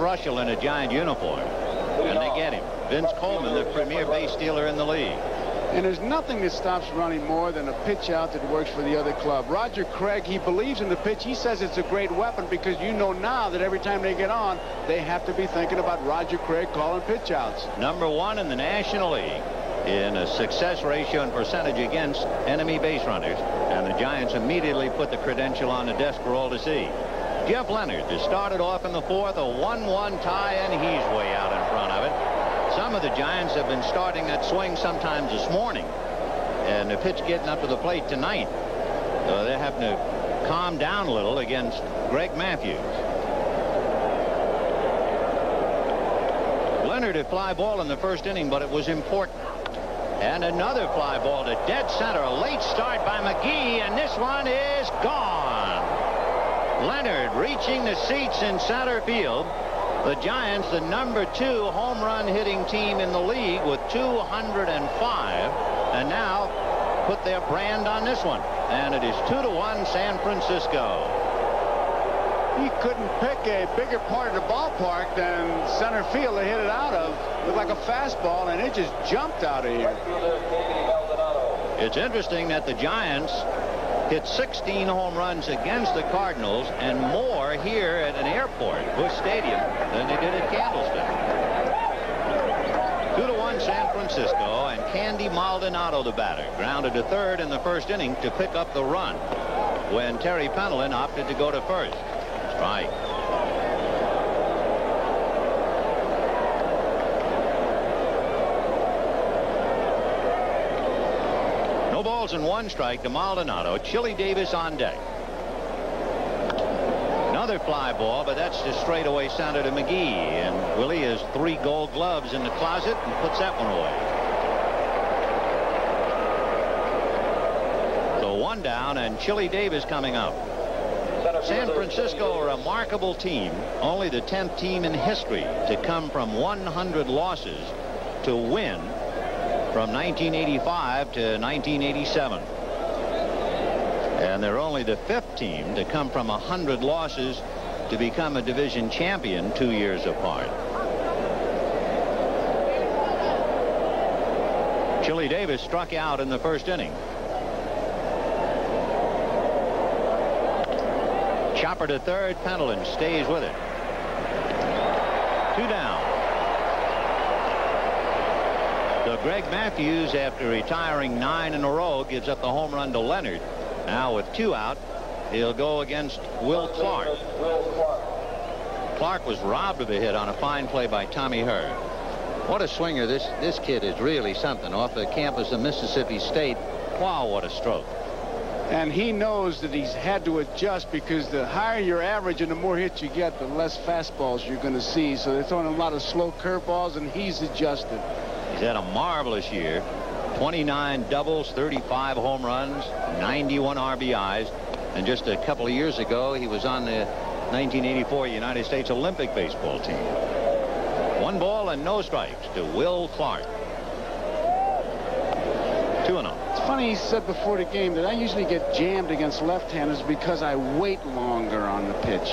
Russell in a Giant uniform. And they get him. Vince Coleman, the premier base stealer in the league. And there's nothing that stops Ronnie more than a pitch out that works for the other club. Roger Craig, he believes in the pitch. He says it's a great weapon because you know now that every time they get on, they have to be thinking about Roger Craig calling pitch outs. #1 in the National League in a success ratio and percentage against enemy base runners. And the Giants immediately put the credential on the desk for all to see. Jeff Leonard just started off in the 4th, a 1-1 tie, and he's way out in front of it. Some of the Giants have been starting that swing sometimes this morning, and the pitch getting up to the plate tonight. So they're having to calm down a little against Greg Matthews. Leonard had fly ball in the first inning, but it was important. And another fly ball to dead center. A late start by McGee, and this one is gone. Leonard reaching the seats in center field. The Giants, the #2 home run hitting team in the league with 205, and now put their brand on this one. And it is 2-1 San Francisco. He couldn't pick a bigger part of the ballpark than center field to hit it out of. It looked like a fastball, and it just jumped out of here. It's interesting that the Giants hit 16 home runs against the Cardinals and more here at an airport, Busch Stadium, than they did at Candlestick. 2-1 San Francisco, and Candy Maldonado, the batter, grounded to third in the first inning to pick up the run when Terry Penelon opted to go to first. Strike. No balls and 1 strike to Maldonado. Chili Davis on deck. Another fly ball, but that's just straight away center to McGee. And Willie has 3 gold gloves in the closet and puts that one away. So 1 down, and Chili Davis coming up. San Francisco, a remarkable team. Only the 10th team in history to come from 100 losses to win from 1985 to 1987. And they're only the 5th team to come from 100 losses to become a division champion 2 years apart. Chili Davis struck out in the first inning. Chopper to third. Penelon stays with it. 2 down. So Greg Matthews, after retiring 9 in a row, gives up the home run to Leonard. Now with 2 out, he'll go against Will Clark. Clark was robbed of a hit on a fine play by Tommy Hurd. What a swinger. This kid is really something. Off the campus of Mississippi State. Wow, what a stroke. And he knows that he's had to adjust because the higher your average and the more hits you get, the less fastballs you're going to see. So they're throwing a lot of slow curveballs, and he's adjusted. He's had a marvelous year. 29 doubles, 35 home runs, 91 RBIs. And just a couple of years ago, he was on the 1984 United States Olympic baseball team. 1 ball and no strikes to Will Clark. 2-0. It's funny, he said before the game that I usually get jammed against left-handers because I wait longer on the pitch.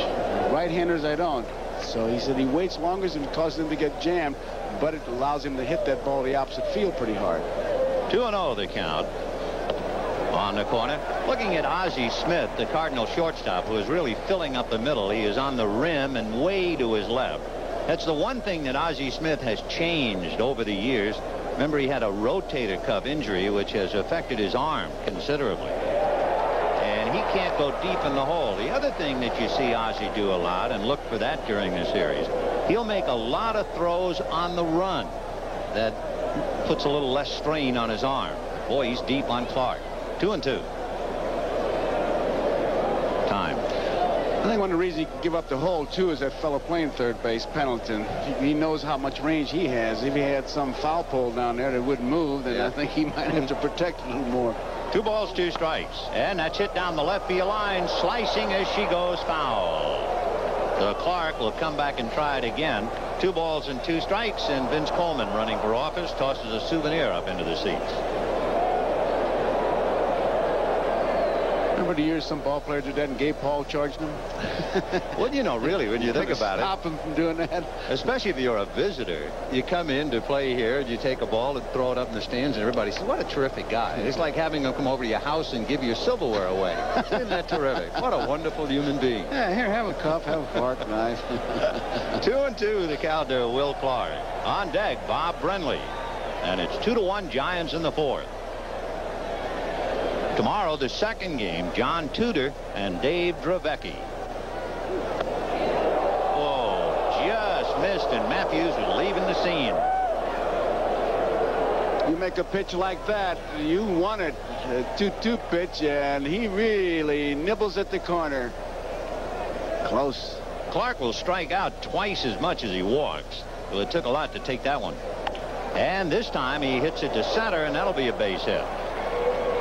Right-handers, I don't. So he said he waits longer and causes him to get jammed, but it allows him to hit that ball the opposite field pretty hard. 2-0 the count on the corner. Looking at Ozzie Smith, the Cardinal shortstop, who is really filling up the middle. He is on the rim and way to his left. That's the one thing that Ozzie Smith has changed over the years. Remember, he had a rotator cuff injury, which has affected his arm considerably. And he can't go deep in the hole. The other thing that you see Ozzie do a lot, and look for that during the series, he'll make a lot of throws on the run that puts a little less strain on his arm. Boy, he's deep on Clark. 2-2. Time. I think one of the reasons he can give up the hole, too, is that fellow playing third base, Pendleton. He knows how much range he has. If he had some foul pole down there that wouldn't move, then I think he might have to protect a little more. 2 balls, 2 strikes. And that's hit down the left field line, slicing as she goes foul. So Clark will come back and try it again. 2 balls and 2 strikes, and Vince Coleman, running for office, tosses a souvenir up into the seats. Remember the years some ball players did that and Gabe Paul charged them? Well, you know, really, when you think about it. Stop them from doing that. Especially if you're a visitor. You come in to play here, and you take a ball and throw it up in the stands, and everybody says, what a terrific guy. It's like having him come over to your house and give your silverware away. Isn't that terrific? What a wonderful human being. Yeah, here, have a cup, have a fork, knife. 2-2, the count to Will Clark. On deck, Bob Brenly. And it's 2-1 Giants in the fourth. Tomorrow, the second game, John Tudor and Dave Dravecky. Oh, just missed, and Matthews was leaving the scene. You make a pitch like that, you want it. A 2-2 pitch, and he really nibbles at the corner. Close. Clark will strike out twice as much as he walks. Well, it took a lot to take that one. And this time he hits it to center, and that'll be a base hit.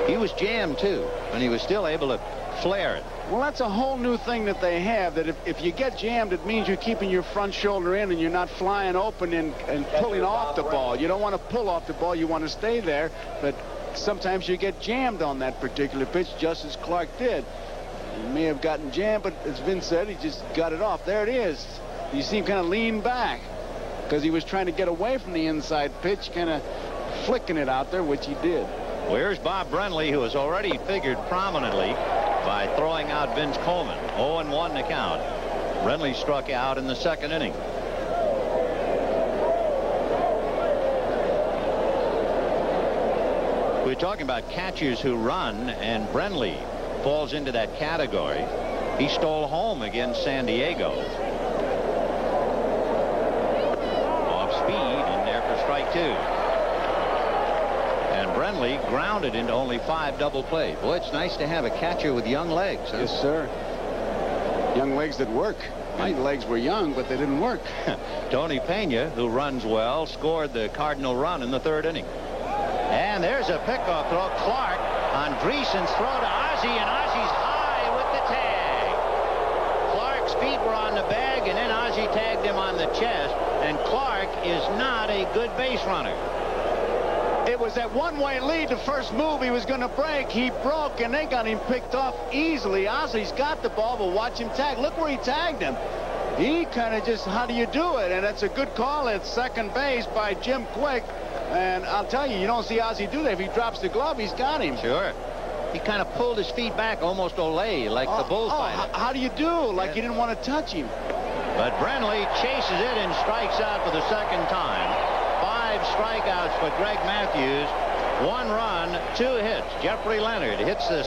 He was jammed, too, and he was still able to flare it. Well, that's a whole new thing that they have, that if you get jammed, it means you're keeping your front shoulder in and you're not flying open and pulling off the ball. You don't want to pull off the ball. You want to stay there. But sometimes you get jammed on that particular pitch, just as Clark did. He may have gotten jammed, but as Vince said, he just got it off. There it is. You see him kind of lean back because he was trying to get away from the inside pitch, kind of flicking it out there, which he did. Well, here's Bob Brenly, who has already figured prominently by throwing out Vince Coleman. 0-1 the count. Brenly struck out in the second inning. We're talking about catchers who run, and Brenly falls into that category. He stole home against San Diego. Off speed, in there for strike two. Brenly grounded into only 5 double plays. Boy, it's nice to have a catcher with young legs. Huh? Yes, sir. Young legs that work. My legs were young, but they didn't work. Tony Pena, who runs well, scored the Cardinal run in the third inning. And there's a pickoff throw. Clark on Dreesen's throw to Ozzie, and Ozzie's high with the tag. Clark's feet were on the bag, and then Ozzie tagged him on the chest. And Clark is not a good base runner. It was that one-way lead. The first move he was going to break, he broke, and they got him picked off easily. Ozzie's got the ball, but watch him tag. Look where he tagged him. He kind of just, how do you do it? And that's a good call at second base by Jim Quick. And I'll tell you, you don't see Ozzie do that. If he drops the glove, he's got him. Sure. He kind of pulled his feet back, almost Olay, like the bullfighter. How do you do? Like you didn't want to touch him. But Brenly chases it and strikes out for the second time. 5 strikeouts for Greg Matthews. 1 run, 2 hits. Jeffrey Leonard hits the